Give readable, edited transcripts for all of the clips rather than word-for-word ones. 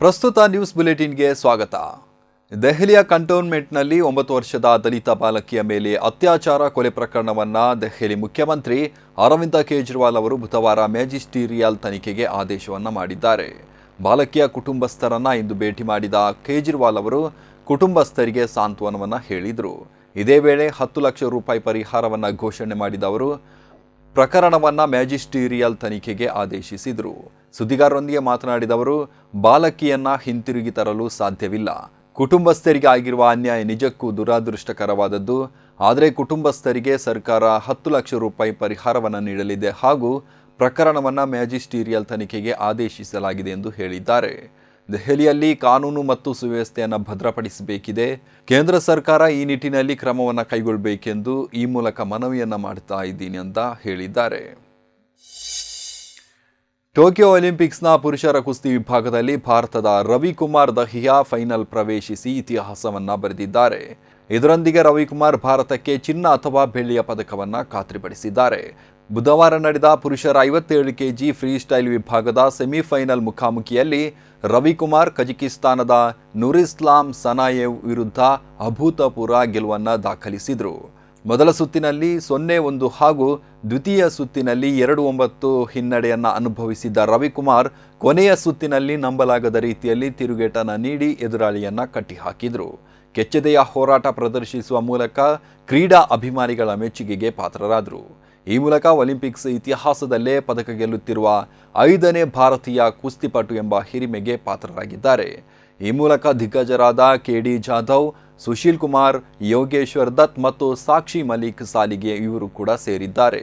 ಪ್ರಸ್ತುತ ನ್ಯೂಸ್ ಬುಲೆಟಿನ್ಗೆ ಸ್ವಾಗತ. ದೆಹಲಿಯ ಕಂಟೋನ್ಮೆಂಟ್ನಲ್ಲಿ 9 ವರ್ಷದ ದಲಿತ ಬಾಲಕಿಯ ಮೇಲೆ ಅತ್ಯಾಚಾರ ಕೊಲೆ ಪ್ರಕರಣವನ್ನು ದೆಹಲಿ ಮುಖ್ಯಮಂತ್ರಿ ಅರವಿಂದ ಕೇಜ್ರಿವಾಲ್ ಅವರು ಬುಧವಾರ ಮ್ಯಾಜಿಸ್ಟೀರಿಯಲ್ ತನಿಖೆಗೆ ಆದೇಶವನ್ನು ಮಾಡಿದ್ದಾರೆ. ಬಾಲಕಿಯ ಕುಟುಂಬಸ್ಥರನ್ನು ಇಂದು ಭೇಟಿ ಮಾಡಿದ ಕೇಜ್ರಿವಾಲ್ ಅವರು ಕುಟುಂಬಸ್ಥರಿಗೆ ಸಾಂತ್ವನವನ್ನು ಹೇಳಿದರು. ಇದೇ ವೇಳೆ 10 ಲಕ್ಷ ರೂಪಾಯಿ ಪರಿಹಾರವನ್ನು ಘೋಷಣೆ ಮಾಡಿದ ಅವರು ಪ್ರಕರಣವನ್ನು ಮ್ಯಾಜಿಸ್ಟೀರಿಯಲ್ ತನಿಖೆಗೆ ಆದೇಶಿಸಿದರು. ಸುದ್ದಿಗಾರರೊಂದಿಗೆ ಮಾತನಾಡಿದ ಅವರು, ಬಾಲಕಿಯನ್ನ ಹಿಂತಿರುಗಿ ತರಲು ಸಾಧ್ಯವಿಲ್ಲ. ಕುಟುಂಬಸ್ಥರಿಗೆ ಆಗಿರುವ ಅನ್ಯಾಯ ನಿಜಕ್ಕೂ ದುರಾದೃಷ್ಟಕರವಾದದ್ದು. ಆದರೆ ಕುಟುಂಬಸ್ಥರಿಗೆ ಸರ್ಕಾರ 10 ಲಕ್ಷ ರೂಪಾಯಿ ಪರಿಹಾರವನ್ನು ನೀಡಲಿದೆ ಹಾಗೂ ಪ್ರಕರಣವನ್ನು ಮ್ಯಾಜಿಸ್ಟೀರಿಯಲ್ ತನಿಖೆಗೆ ಆದೇಶಿಸಲಾಗಿದೆ ಎಂದು ಹೇಳಿದ್ದಾರೆ. ದೆಹಲಿಯಲ್ಲಿ ಕಾನೂನು ಮತ್ತು ಸುವ್ಯವಸ್ಥೆಯನ್ನು ಭದ್ರಪಡಿಸಬೇಕಿದೆ. ಕೇಂದ್ರ ಸರ್ಕಾರ ಈ ನಿಟ್ಟಿನಲ್ಲಿ ಕ್ರಮವನ್ನು ಕೈಗೊಳ್ಳಬೇಕೆಂದು ಈ ಮೂಲಕ ಮನವಿಯನ್ನು ಮಾಡ್ತಾ ಇದ್ದೀನಿ ಅಂತ ಹೇಳಿದ್ದಾರೆ. ಟೋಕಿಯೋ ಒಲಿಂಪಿಕ್ಸ್ನ ಪುರುಷರ ಕುಸ್ತಿ ವಿಭಾಗದಲ್ಲಿ ಭಾರತದ ರವಿಕುಮಾರ್ ದಹಿಯಾ ಫೈನಲ್ ಪ್ರವೇಶಿಸಿ ಇತಿಹಾಸವನ್ನು ಬರೆದಿದ್ದಾರೆ. ಇದರೊಂದಿಗೆ ರವಿಕುಮಾರ್ ಭಾರತಕ್ಕೆ ಚಿನ್ನ ಅಥವಾ ಬೆಳ್ಳಿಯ ಪದಕವನ್ನು ಖಾತ್ರಿಪಡಿಸಿದ್ದಾರೆ. ಬುಧವಾರ ನಡೆದ ಪುರುಷರ 57 ಕೆಜಿ ಫ್ರೀ ಸ್ಟೈಲ್ ವಿಭಾಗದ ಸೆಮಿಫೈನಲ್ ಮುಖಾಮುಖಿಯಲ್ಲಿ ರವಿಕುಮಾರ್ ಕಜಕಿಸ್ತಾನದ ನುರಿಸ್ಲಾಮ್ ಸನಾಯೇವ್ ವಿರುದ್ಧ ಅಭೂತಪೂರ್ವ ಗೆಲುವನ್ನು ದಾಖಲಿಸಿದರು. ಮೊದಲ ಸುತ್ತಿನಲ್ಲಿ 0-1 ಹಾಗೂ ದ್ವಿತೀಯ ಸುತ್ತಿನಲ್ಲಿ 2-9 ಹಿನ್ನಡೆಯನ್ನು ಅನುಭವಿಸಿದ್ದ ರವಿಕುಮಾರ್ ಕೊನೆಯ ಸುತ್ತಿನಲ್ಲಿ ನಂಬಲಾಗದ ರೀತಿಯಲ್ಲಿ ತಿರುಗೇಟನ್ನು ನೀಡಿ ಎದುರಾಳಿಯನ್ನು ಕಟ್ಟಿಹಾಕಿದರು. ಕೆಚ್ಚೆದೆಯ ಹೋರಾಟ ಪ್ರದರ್ಶಿಸುವ ಮೂಲಕ ಕ್ರೀಡಾ ಅಭಿಮಾನಿಗಳ ಮೆಚ್ಚುಗೆಗೆ ಪಾತ್ರರಾದರು. ಈ ಮೂಲಕ ಒಲಿಂಪಿಕ್ಸ್ ಇತಿಹಾಸದಲ್ಲೇ ಪದಕ ಗೆಲ್ಲುತ್ತಿರುವ 5ನೇ ಭಾರತೀಯ ಕುಸ್ತಿಪಟು ಎಂಬ ಹಿರಿಮೆಗೆ ಪಾತ್ರರಾಗಿದ್ದಾರೆ. ಈ ಮೂಲಕ ದಿಗ್ಗಜರಾದ ಕೆಡಿ ಜಾಧವ್, ಸುಶೀಲ್ ಕುಮಾರ್, ಯೋಗೇಶ್ವರ್ ದತ್ ಮತ್ತು ಸಾಕ್ಷಿ ಮಲಿಕ್ ಸಾಲಿಗೆ ಇವರು ಕೂಡ ಸೇರಿದ್ದಾರೆ.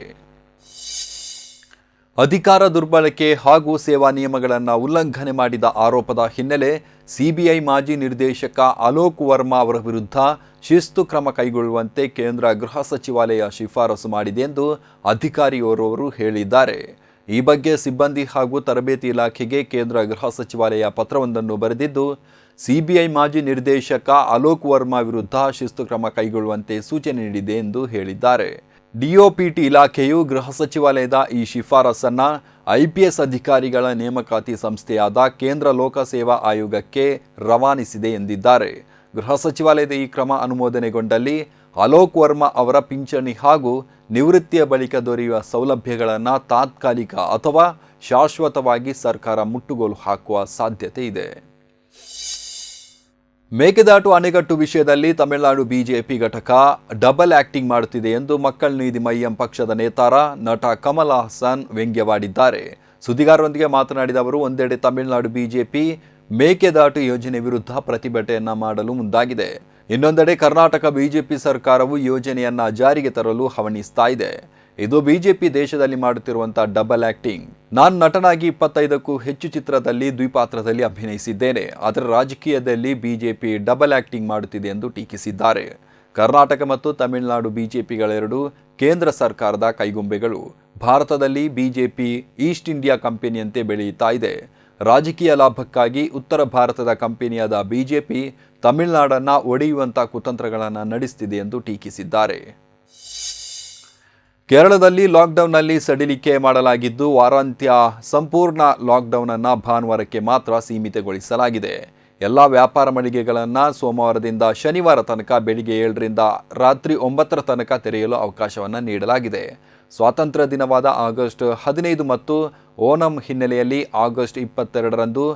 ಅಧಿಕಾರ ದುರ್ಬಳಕೆ ಹಾಗೂ ಸೇವಾ ನಿಯಮಗಳನ್ನು ಉಲ್ಲಂಘನೆ ಮಾಡಿದ ಆರೋಪದ ಹಿನ್ನೆಲೆ ಸಿಬಿಐ ಮಾಜಿ ನಿರ್ದೇಶಕ ಅಲೋಕ್ ವರ್ಮಾ ಅವರ ವಿರುದ್ಧ ಶಿಸ್ತು ಕ್ರಮ ಕೈಗೊಳ್ಳುವಂತೆ ಕೇಂದ್ರ ಗೃಹ ಸಚಿವಾಲಯ ಶಿಫಾರಸು ಮಾಡಿದೆ ಎಂದು ಅಧಿಕಾರಿಯೋರ್ವರು ಹೇಳಿದ್ದಾರೆ. ಈ ಬಗ್ಗೆ ಸಿಬ್ಬಂದಿ ಹಾಗೂ ತರಬೇತಿ ಇಲಾಖೆಗೆ ಕೇಂದ್ರ ಗೃಹ ಸಚಿವಾಲಯ ಪತ್ರವೊಂದನ್ನು ಬರೆದಿದ್ದು, ಸಿಬಿಐ ಮಾಜಿ ನಿರ್ದೇಶಕ ಅಲೋಕ್ ವರ್ಮಾ ವಿರುದ್ಧ ಶಿಸ್ತು ಕ್ರಮ ಕೈಗೊಳ್ಳುವಂತೆ ಸೂಚನೆ ನೀಡಿದೆ ಎಂದು ಹೇಳಿದ್ದಾರೆ. ಡಿಒಪಿಟಿ ಇಲಾಖೆಯು ಗೃಹ ಸಚಿವಾಲಯದ ಈ ಶಿಫಾರಸನ್ನು ಐಪಿಎಸ್ ಅಧಿಕಾರಿಗಳ ನೇಮಕಾತಿ ಸಂಸ್ಥೆಯಾದ ಕೇಂದ್ರ ಲೋಕಸೇವಾ ಆಯೋಗಕ್ಕೆ ರವಾನಿಸಿದೆ ಎಂದಿದ್ದಾರೆ. ಗೃಹ ಸಚಿವಾಲಯದ ಈ ಕ್ರಮ ಅನುಮೋದನೆಗೊಂಡಲ್ಲಿ ಅಲೋಕ್ ವರ್ಮಾ ಅವರ ಪಿಂಚಣಿ ಹಾಗೂ ನಿವೃತ್ತಿಯ ಬಳಿಕ ದೊರೆಯುವ ಸೌಲಭ್ಯಗಳನ್ನು ತಾತ್ಕಾಲಿಕ ಅಥವಾ ಶಾಶ್ವತವಾಗಿ ಸರ್ಕಾರ ಮುಟ್ಟುಗೋಲು ಹಾಕುವ ಸಾಧ್ಯತೆ ಇದೆ. ಮೇಕೆದಾಟು ಅಣೆಕಟ್ಟು ವಿಷಯದಲ್ಲಿ ತಮಿಳುನಾಡು ಬಿಜೆಪಿ ಘಟಕ ಡಬಲ್ ಆಕ್ಟಿಂಗ್ ಮಾಡುತ್ತಿದೆ ಎಂದು ಮಕ್ಕಳ ನೀತಿ ಮಯ್ಯಂ ಪಕ್ಷದ ನೇತಾರ ನಟ ಕಮಲ್ ಹಾಸನ್ ವ್ಯಂಗ್ಯವಾಡಿದ್ದಾರೆ. ಸುದ್ದಿಗಾರರೊಂದಿಗೆ ಮಾತನಾಡಿದ ಅವರು, ಒಂದೆಡೆ ತಮಿಳುನಾಡು ಬಿಜೆಪಿ ಮೇಕೆದಾಟು ಯೋಜನೆ ವಿರುದ್ಧ ಪ್ರತಿಭಟನೆಯನ್ನ ಮಾಡಲು ಮುಂದಾಗಿದೆ. ಇನ್ನೊಂದೆಡೆ ಕರ್ನಾಟಕ ಬಿಜೆಪಿ ಸರ್ಕಾರವು ಯೋಜನೆಯನ್ನ ಜಾರಿಗೆ ತರಲು ಹವಣಿಸ್ತಾ ಇದೆ. ಇದು ಬಿಜೆಪಿ ದೇಶದಲ್ಲಿ ಮಾಡುತ್ತಿರುವಂತಹ ಡಬಲ್ ಆಕ್ಟಿಂಗ್. ನಾನು ನಟನಾಗಿ 25ಕ್ಕೂ ಹೆಚ್ಚು ಚಿತ್ರದಲ್ಲಿ ದ್ವಿಪಾತ್ರದಲ್ಲಿ ಅಭಿನಯಿಸಿದ್ದೇನೆ. ಆದರೆ ರಾಜಕೀಯದಲ್ಲಿ ಬಿಜೆಪಿ ಡಬಲ್ ಆಕ್ಟಿಂಗ್ ಮಾಡುತ್ತಿದೆ ಎಂದು ಟೀಕಿಸಿದ್ದಾರೆ. ಕರ್ನಾಟಕ ಮತ್ತು ತಮಿಳುನಾಡು ಬಿಜೆಪಿಗಳೆರಡೂ ಕೇಂದ್ರ ಸರ್ಕಾರದ ಕೈಗೊಂಬೆಗಳು. ಭಾರತದಲ್ಲಿ ಬಿಜೆಪಿ ಈಸ್ಟ್ ಇಂಡಿಯಾ ಕಂಪನಿಯಂತೆ ಬೆಳೆಯುತ್ತಾ ಇದೆ. ರಾಜಕೀಯ ಲಾಭಕ್ಕಾಗಿ ಉತ್ತರ ಭಾರತದ ಕಂಪನಿಯಾದ ಬಿಜೆಪಿ ತಮಿಳುನಾಡನ್ನು ಒಡೆಯುವಂಥ ಕುತಂತ್ರಗಳನ್ನು ನಡೆಸುತ್ತಿದೆ ಎಂದು ಟೀಕಿಸಿದ್ದಾರೆ. ಕೇರಳದಲ್ಲಿ ಲಾಕ್ಡೌನ್ನಲ್ಲಿ ಸಡಿಲಿಕೆ ಮಾಡಲಾಗಿದ್ದು, ವಾರಾಂತ್ಯ ಸಂಪೂರ್ಣ ಲಾಕ್ಡೌನ್ ಅನ್ನು ಭಾನುವಾರಕ್ಕೆ ಮಾತ್ರ ಸೀಮಿತಗೊಳಿಸಲಾಗಿದೆ. ಎಲ್ಲ ವ್ಯಾಪಾರ ಮಳಿಗೆಗಳನ್ನು ಸೋಮವಾರದಿಂದ ಶನಿವಾರ ತನಕ ಬೆಳಿಗ್ಗೆ 7ರಿಂದ ರಾತ್ರಿ 9 ತನಕ ತೆರೆಯಲು ಅವಕಾಶವನ್ನು ನೀಡಲಾಗಿದೆ. ಸ್ವಾತಂತ್ರ್ಯ ದಿನವಾದ ಆಗಸ್ಟ್ 15 ಮತ್ತು ಓಣಂ ಹಿನ್ನೆಲೆಯಲ್ಲಿ ಆಗಸ್ಟ್ 22ರಂದು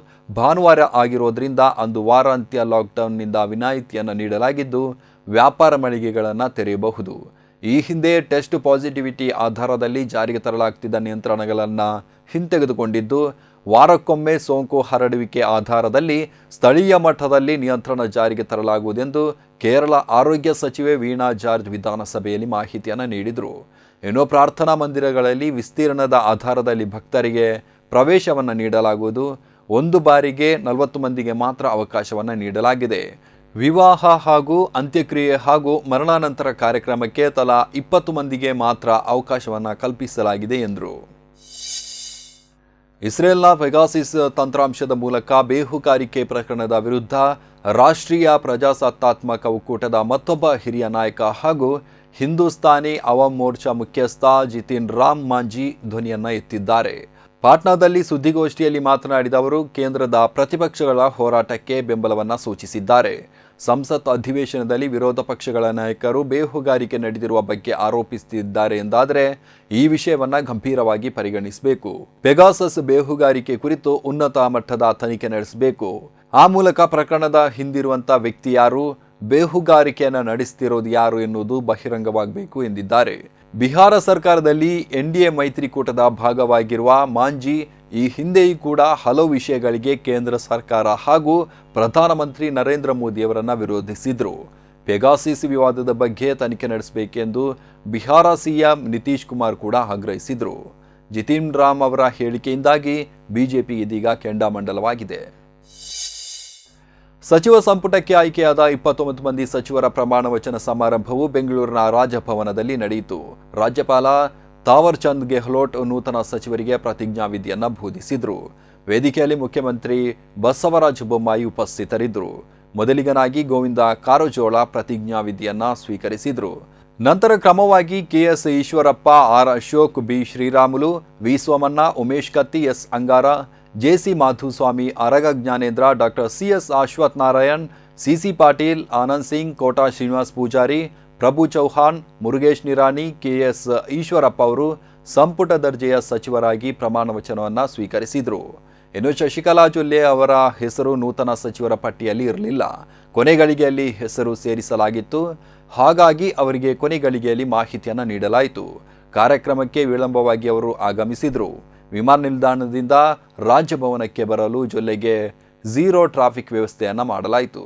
ಭಾನುವಾರ ಆಗಿರೋದ್ರಿಂದ ಅಂದು ವಾರಾಂತ್ಯ ಲಾಕ್ಡೌನ್ನಿಂದ ವಿನಾಯಿತಿಯನ್ನು ನೀಡಲಾಗಿದ್ದು, ವ್ಯಾಪಾರ ಮಳಿಗೆಗಳನ್ನು ತೆರೆಯಬಹುದು. ಈ ಹಿಂದೆ ಟೆಸ್ಟ್ ಪಾಸಿಟಿವಿಟಿ ಆಧಾರದಲ್ಲಿ ಜಾರಿಗೆ ತರಲಾಗ್ತಿದ್ದ ನಿಯಂತ್ರಣಗಳನ್ನು ಹಿಂತೆಗೆದುಕೊಂಡಿದ್ದು, ವಾರಕ್ಕೊಮ್ಮೆ ಸೋಂಕು ಹರಡುವಿಕೆ ಆಧಾರದಲ್ಲಿ ಸ್ಥಳೀಯ ಮಟ್ಟದಲ್ಲಿ ನಿಯಂತ್ರಣ ಜಾರಿಗೆ ತರಲಾಗುವುದೆಂದು ಕೇರಳ ಆರೋಗ್ಯ ಸಚಿವೆ ವೀಣಾ ಜಾರ್ಜ್ ವಿಧಾನಸಭೆಯಲ್ಲಿ ಮಾಹಿತಿಯನ್ನು ನೀಡಿದರು. ಇನ್ನು ಪ್ರಾರ್ಥನಾ ಮಂದಿರಗಳಲ್ಲಿ ವಿಸ್ತೀರ್ಣದ ಆಧಾರದಲ್ಲಿ ಭಕ್ತರಿಗೆ ಪ್ರವೇಶವನ್ನು ನೀಡಲಾಗುವುದು. ಒಂದು ಬಾರಿಗೆ 40 ಮಂದಿಗೆ ಮಾತ್ರ ಅವಕಾಶವನ್ನು ನೀಡಲಾಗಿದೆ. ವಿವಾಹ ಹಾಗೂ ಅಂತ್ಯಕ್ರಿಯೆ ಹಾಗೂ ಮರಣಾನಂತರ ಕಾರ್ಯಕ್ರಮಕ್ಕೆ ತಲಾ 20 ಮಂದಿಗೆ ಮಾತ್ರ ಅವಕಾಶವನ್ನು ಕಲ್ಪಿಸಲಾಗಿದೆ ಎಂದರು. ಇಸ್ರೇಲ್ನ ಪೆಗಾಸಿಸ್ ತಂತ್ರಾಂಶದ ಮೂಲಕ ಬೇಹುಗಾರಿಕೆ ಪ್ರಕರಣದ ವಿರುದ್ಧ ರಾಷ್ಟ್ರೀಯ ಪ್ರಜಾಸತ್ತಾತ್ಮಕ ಒಕ್ಕೂಟದ ಮತ್ತೊಬ್ಬ ಹಿರಿಯ ನಾಯಕ ಹಾಗೂ ಹಿಂದೂಸ್ತಾನಿ ಅವಾಮ್ ಮೋರ್ಚಾ ಮುಖ್ಯಸ್ಥ ಜಿತಿನ್ ರಾಮ್ ಮಾಂಜಿ ಧ್ವನಿಯನ್ನು ಎತ್ತಿದ್ದಾರೆ. ಪಾಟ್ನಾದಲ್ಲಿ ಸುದ್ದಿಗೋಷ್ಠಿಯಲ್ಲಿ ಮಾತನಾಡಿದ ಅವರು ಕೇಂದ್ರದ ಪ್ರತಿಪಕ್ಷಗಳ ಹೋರಾಟಕ್ಕೆ ಬೆಂಬಲವನ್ನು ಸೂಚಿಸಿದ್ದಾರೆ. ಸಂಸತ್ ಅಧಿವೇಶನದಲ್ಲಿ ವಿರೋಧ ಪಕ್ಷಗಳ ನಾಯಕರು ಬೇಹುಗಾರಿಕೆ ನಡೆದಿರುವ ಬಗ್ಗೆ ಆರೋಪಿಸುತ್ತಿದ್ದಾರೆ ಎಂದಾದರೆ ಈ ವಿಷಯವನ್ನು ಗಂಭೀರವಾಗಿ ಪರಿಗಣಿಸಬೇಕು. ಪೆಗಾಸಸ್ ಬೇಹುಗಾರಿಕೆ ಕುರಿತು ಉನ್ನತ ಮಟ್ಟದ ತನಿಖೆ ನಡೆಸಬೇಕು. ಆ ಮೂಲಕ ಪ್ರಕರಣದ ಹಿಂದಿರುವಂಥ ವ್ಯಕ್ತಿ ಯಾರು, ಬೇಹುಗಾರಿಕೆಯನ್ನು ನಡೆಸುತ್ತಿರೋದು ಯಾರು ಎನ್ನುವುದು ಬಹಿರಂಗವಾಗಬೇಕು ಎಂದಿದ್ದಾರೆ. ಬಿಹಾರ ಸರ್ಕಾರದಲ್ಲಿ ಎನ್ಡಿಎ ಮೈತ್ರಿಕೂಟದ ಭಾಗವಾಗಿರುವ ಮಾಂಜಿ ಈ ಹಿಂದೆಯೂ ಕೂಡ ಹಲವು ವಿಷಯಗಳಿಗೆ ಕೇಂದ್ರ ಸರ್ಕಾರ ಹಾಗೂ ಪ್ರಧಾನಮಂತ್ರಿ ನರೇಂದ್ರ ಮೋದಿಯವರನ್ನು ವಿರೋಧಿಸಿದರು. ಪೆಗಾಸಿಸ್ ವಿವಾದದ ಬಗ್ಗೆ ತನಿಖೆ ನಡೆಸಬೇಕೆಂದು ಬಿಹಾರ ಸಿಎಂ ನಿತೀಶ್ ಕುಮಾರ್ ಕೂಡ ಆಗ್ರಹಿಸಿದರು. ಜಿತಿನ್ ರಾಮ್ ಅವರ ಹೇಳಿಕೆಯಿಂದಾಗಿ ಬಿಜೆಪಿ ಇದೀಗ ಕೆಂಡಾಮಂಡಲವಾಗಿದೆ. ಸಚಿವ ಸಂಪುಟಕ್ಕೆ ಆಯ್ಕೆಯಾದ 29 ಮಂದಿ ಸಚಿವರ ಪ್ರಮಾಣ ವಚನ ಸಮಾರಂಭವು ಬೆಂಗಳೂರಿನ ರಾಜಭವನದಲ್ಲಿ ನಡೆಯಿತು. ರಾಜ್ಯಪಾಲ ತಾವರ್ ಚಂದ್ ಗೆಹ್ಲೋಟ್ ನೂತನ ಸಚಿವರಿಗೆ ಪ್ರತಿಜ್ಞಾವಿಧಿಯನ್ನು ಬೋಧಿಸಿದರು. ವೇದಿಕೆಯಲ್ಲಿ ಮುಖ್ಯಮಂತ್ರಿ ಬಸವರಾಜ ಬೊಮ್ಮಾಯಿ ಉಪಸ್ಥಿತರಿದ್ದರು. ಮೊದಲಿಗನಾಗಿ ಗೋವಿಂದ ಕಾರಜೋಳ ಪ್ರತಿಜ್ಞಾವಿಧಿಯನ್ನು ಸ್ವೀಕರಿಸಿದರು. ನಂತರ ಕ್ರಮವಾಗಿ KS Eshwarappa, R Ashok, B Sriramulu, V Somanna, Umesh Katti, S Angara, JC Madhuswamy, Araga Jnanendra, doctor CS Ashwath Narayan, CC Patil, Anand Singh, Kota Srinivas Poojary, Prabhu Chauhan, Murugesh Nirani, KS Eshwarappa ಅವರು ಸಂಪುಟ ದರ್ಜೆಯ ಸಚಿವರಾಗಿ ಪ್ರಮಾಣ ವಚನವನ್ನು ಸ್ವೀಕರಿಸಿದರು. ಇನ್ನು ಶಶಿಕಲಾ ಜೊಲ್ಲೆ ಅವರ ಹೆಸರು ನೂತನ ಸಚಿವರ ಪಟ್ಟಿಯಲ್ಲಿ ಇರಲಿಲ್ಲ. ಕೊನೆಗಳಿಗೆಯಲ್ಲಿ ಹೆಸರು ಸೇರಿಸಲಾಗಿತ್ತು. ಹಾಗಾಗಿ ಅವರಿಗೆ ಕೊನೆಗಳಿಗೆಯಲ್ಲಿ ಮಾಹಿತಿಯನ್ನು ನೀಡಲಾಯಿತು. ಕಾರ್ಯಕ್ರಮಕ್ಕೆ ವಿಳಂಬವಾಗಿ ಅವರು ಆಗಮಿಸಿದರು. ವಿಮಾನ ನಿಲ್ದಾಣದಿಂದ ರಾಜಭವನಕ್ಕೆ ಬರಲು ಜೊಲ್ಲೆಗೆ ಝೀರೋ ಟ್ರಾಫಿಕ್ ವ್ಯವಸ್ಥೆಯನ್ನು ಮಾಡಲಾಯಿತು.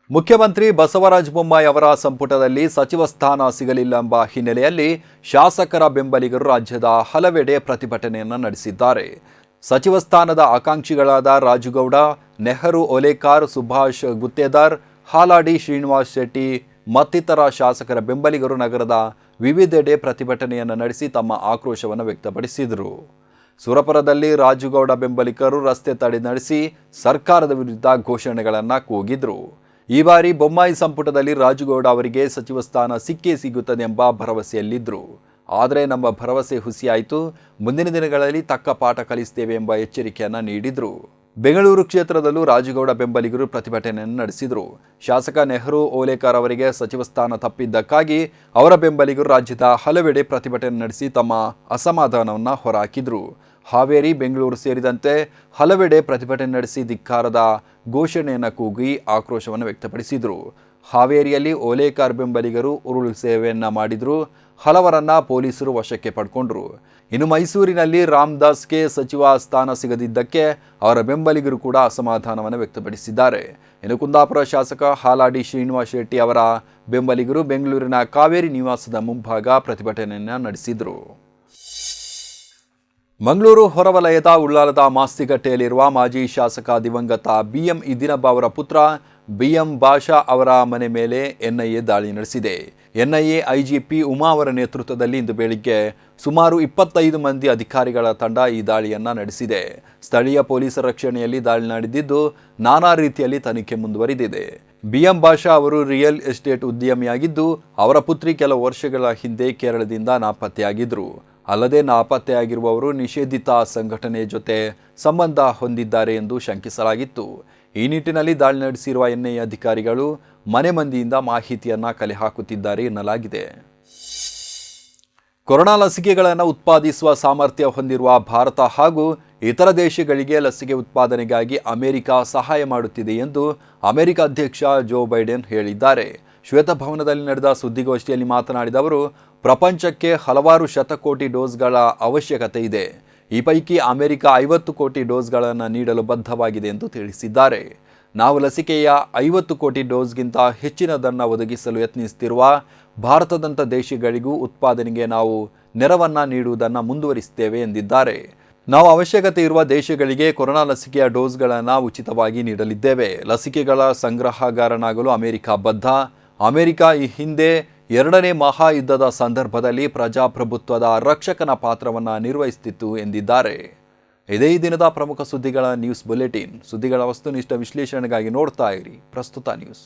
ಮುಖ್ಯಮಂತ್ರಿ ಬಸವರಾಜ ಬೊಮ್ಮಾಯಿ ಅವರ ಸಂಪುಟದಲ್ಲಿ ಸಚಿವ ಸ್ಥಾನ ಸಿಗಲಿಲ್ಲ ಎಂಬ ಹಿನ್ನೆಲೆಯಲ್ಲಿ ಶಾಸಕರ ಬೆಂಬಲಿಗರು ರಾಜ್ಯದ ಹಲವೆಡೆ ಪ್ರತಿಭಟನೆಯನ್ನು ನಡೆಸಿದ್ದಾರೆ. ಸಚಿವ ಸ್ಥಾನದ ಆಕಾಂಕ್ಷಿಗಳಾದ ರಾಜುಗೌಡ, ನೆಹರು ಓಲೇಕಾರ್, ಸುಭಾಷ್ ಗುತ್ತೇದಾರ್, ಹಾಲಾಡಿ ಶ್ರೀನಿವಾಸ್ ಶೆಟ್ಟಿ ಮತ್ತಿತರ ಶಾಸಕರ ಬೆಂಬಲಿಗರು ನಗರದ ವಿವಿಧೆಡೆ ಪ್ರತಿಭಟನೆಯನ್ನು ನಡೆಸಿ ತಮ್ಮ ಆಕ್ರೋಶವನ್ನು ವ್ಯಕ್ತಪಡಿಸಿದರು. ಸುರಪುರದಲ್ಲಿ ರಾಜುಗೌಡ ಬೆಂಬಲಿಗರು ರಸ್ತೆ ತಡೆ ನಡೆಸಿ ಸರ್ಕಾರದ ವಿರುದ್ಧ ಘೋಷಣೆಗಳನ್ನು ಕೂಗಿದ್ರು. ಈ ಬಾರಿ ಬೊಮ್ಮಾಯಿ ಸಂಪುಟದಲ್ಲಿ ರಾಜುಗೌಡ ಅವರಿಗೆ ಸಚಿವ ಸ್ಥಾನ ಸಿಕ್ಕೇ ಸಿಗುತ್ತದೆ ಎಂಬ ಭರವಸೆಯಲ್ಲಿದ್ದರು. ಆದರೆ ನಮ್ಮ ಭರವಸೆ ಹುಸಿಯಾಯಿತು, ಮುಂದಿನ ದಿನಗಳಲ್ಲಿ ತಕ್ಕ ಪಾಠ ಕಲಿಸುತ್ತೇವೆ ಎಂಬ ಎಚ್ಚರಿಕೆಯನ್ನು ನೀಡಿದರು. ಬೆಂಗಳೂರು ಕ್ಷೇತ್ರದಲ್ಲೂ ರಾಜುಗೌಡ ಬೆಂಬಲಿಗರು ಪ್ರತಿಭಟನೆಯನ್ನು ನಡೆಸಿದರು. ಶಾಸಕ ನೆಹರು ಓಲೇಕಾರ್ ಅವರಿಗೆ ಸಚಿವ ಸ್ಥಾನ ತಪ್ಪಿದ್ದಕ್ಕಾಗಿ ಅವರ ಬೆಂಬಲಿಗರು ರಾಜ್ಯದ ಹಲವೆಡೆ ಪ್ರತಿಭಟನೆ ನಡೆಸಿ ತಮ್ಮ ಅಸಮಾಧಾನವನ್ನು ಹೊರಹಾಕಿದರು. ಹಾವೇರಿ, ಬೆಂಗಳೂರು ಸೇರಿದಂತೆ ಹಲವೆಡೆ ಪ್ರತಿಭಟನೆ ನಡೆಸಿ ಧಿಕ್ಕಾರದ ಘೋಷಣೆಯನ್ನು ಕೂಗಿ ಆಕ್ರೋಶವನ್ನು ವ್ಯಕ್ತಪಡಿಸಿದರು. ಹಾವೇರಿಯಲ್ಲಿ ಓಲೇಕಾರ್ ಬೆಂಬಲಿಗರು ಉರುಳು ಸೇವೆಯನ್ನು ಮಾಡಿದರು. ಹಲವರನ್ನ ಪೊಲೀಸರು ವಶಕ್ಕೆ ಪಡ್ಕೊಂಡ್ರು. ಇನ್ನು ಮೈಸೂರಿನಲ್ಲಿ ರಾಮದಾಸ್ಗೆ ಸಚಿವ ಸ್ಥಾನ ಸಿಗದಿದ್ದಕ್ಕೆ ಅವರ ಬೆಂಬಲಿಗರು ಕೂಡ ಅಸಮಾಧಾನವನ್ನು ವ್ಯಕ್ತಪಡಿಸಿದ್ದಾರೆ. ಇನ್ನು ಕುಂದಾಪುರ ಶಾಸಕ ಹಾಲಾಡಿ ಶ್ರೀನಿವಾಸ್ ಶೆಟ್ಟಿ ಅವರ ಬೆಂಬಲಿಗರು ಬೆಂಗಳೂರಿನ ಕಾವೇರಿ ನಿವಾಸದ ಮುಂಭಾಗ ಪ್ರತಿಭಟನೆಯನ್ನು ನಡೆಸಿದರು. ಮಂಗಳೂರು ಹೊರವಲಯದ ಉಳ್ಳಾಲದ ಮಾಸ್ತಿಗಟ್ಟೆಯಲ್ಲಿರುವ ಮಾಜಿ ಶಾಸಕ ದಿವಂಗತ ಬಿಎಂ ಇದಿನಬ್ಬ ಅವರ ಪುತ್ರ ಬಿಎಂ ಭಾಷಾ ಅವರ ಮನೆ ಮೇಲೆ ಎನ್ಐಎ ದಾಳಿ ನಡೆಸಿದೆ. ಎನ್ಐಎ ಐಜಿಪಿ ಉಮಾ ಅವರ ನೇತೃತ್ವದಲ್ಲಿ ಇಂದು ಬೆಳಿಗ್ಗೆ ಸುಮಾರು 25 ಮಂದಿ ಅಧಿಕಾರಿಗಳ ತಂಡ ಈ ದಾಳಿಯನ್ನು ನಡೆಸಿದೆ. ಸ್ಥಳೀಯ ಪೊಲೀಸರ ರಕ್ಷಣೆಯಲ್ಲಿ ದಾಳಿ ನಡೆದಿದ್ದು ನಾನಾ ರೀತಿಯಲ್ಲಿ ತನಿಖೆ ಮುಂದುವರಿದಿದೆ. ಬಿಎಂ ಭಾಷಾ ಅವರು ರಿಯಲ್ ಎಸ್ಟೇಟ್ ಉದ್ಯಮಿಯಾಗಿದ್ದು ಅವರ ಪುತ್ರಿ ಕೆಲವು ವರ್ಷಗಳ ಹಿಂದೆ ಕೇರಳದಿಂದ ನಾಪತ್ತೆಯಾಗಿದ್ದರು. ಅಲ್ಲದೆ ನಾಪತ್ತೆಯಾಗಿರುವವರು ನಿಷೇಧಿತ ಸಂಘಟನೆ ಜೊತೆ ಸಂಬಂಧ ಹೊಂದಿದ್ದಾರೆ ಎಂದು ಶಂಕಿಸಲಾಗಿತ್ತು. ಈ ನಿಟ್ಟಿನಲ್ಲಿ ದಾಳಿ ನಡೆಸಿರುವ ಎನ್ಐಎ ಅಧಿಕಾರಿಗಳು ಮನೆ ಮಂದಿಯಿಂದ ಮಾಹಿತಿಯನ್ನು ಕಲೆ ಹಾಕುತ್ತಿದ್ದಾರೆ ಎನ್ನಲಾಗಿದೆ. ಕೊರೋನಾ ಲಸಿಕೆಗಳನ್ನು ಉತ್ಪಾದಿಸುವ ಸಾಮರ್ಥ್ಯ ಹೊಂದಿರುವ ಭಾರತ ಹಾಗೂ ಇತರ ದೇಶಗಳಿಗೆ ಲಸಿಕೆ ಉತ್ಪಾದನೆಗಾಗಿ ಅಮೆರಿಕ ಸಹಾಯ ಮಾಡುತ್ತಿದೆ ಎಂದು ಅಮೆರಿಕ ಅಧ್ಯಕ್ಷ ಜೋ ಬೈಡೆನ್ ಹೇಳಿದ್ದಾರೆ. ಶ್ವೇತಭವನದಲ್ಲಿ ನಡೆದ ಸುದ್ದಿಗೋಷ್ಠಿಯಲ್ಲಿ ಮಾತನಾಡಿದ ಅವರು, ಪ್ರಪಂಚಕ್ಕೆ ಹಲವಾರು ಶತಕೋಟಿ ಡೋಸ್ಗಳ ಅವಶ್ಯಕತೆ ಇದೆ. ಈ ಪೈಕಿ ಅಮೆರಿಕ 50 ಕೋಟಿ ಡೋಸ್ಗಳನ್ನು ನೀಡಲು ಬದ್ಧವಾಗಿದೆ ಎಂದು ತಿಳಿಸಿದ್ದಾರೆ. ನಾವು ಲಸಿಕೆಯ 50 ಕೋಟಿ ಡೋಸ್ಗಿಂತ ಹೆಚ್ಚಿನದನ್ನು ಒದಗಿಸಲು ಯತ್ನಿಸುತ್ತಿರುವ ಭಾರತದಂಥ ದೇಶಗಳಿಗೂ ಉತ್ಪಾದನೆಗೆ ನಾವು ನೆರವನ್ನು ನೀಡುವುದನ್ನು ಮುಂದುವರಿಸುತ್ತೇವೆ ಎಂದಿದ್ದಾರೆ. ನಾವು ಅವಶ್ಯಕತೆ ಇರುವ ದೇಶಗಳಿಗೆ ಕೊರೋನಾ ಲಸಿಕೆಯ ಡೋಸ್ಗಳನ್ನು ಉಚಿತವಾಗಿ ನೀಡಲಿದ್ದೇವೆ. ಲಸಿಕೆಗಳ ಸಂಗ್ರಹಗಾರನಾಗಲು ಅಮೆರಿಕ ಬದ್ಧ. ಅಮೆರಿಕ ಈ ಹಿಂದೆ 2ನೇ ಮಹಾಯುದ್ಧದ ಸಂದರ್ಭದಲ್ಲಿ ಪ್ರಜಾಪ್ರಭುತ್ವದ ರಕ್ಷಕನ ಪಾತ್ರವನ್ನು ನಿರ್ವಹಿಸುತ್ತಿತ್ತು ಎಂದಿದ್ದಾರೆ. ಇದೇ ಈ ದಿನದ ಪ್ರಮುಖ ಸುದ್ದಿಗಳ ನ್ಯೂಸ್ ಬುಲೆಟಿನ್. ಸುದ್ದಿಗಳ ವಸ್ತುನಿಷ್ಠ ವಿಶ್ಲೇಷಣೆಗಾಗಿ ನೋಡ್ತಾ ಇರಿ ಪ್ರಸ್ತುತ ನ್ಯೂಸ್.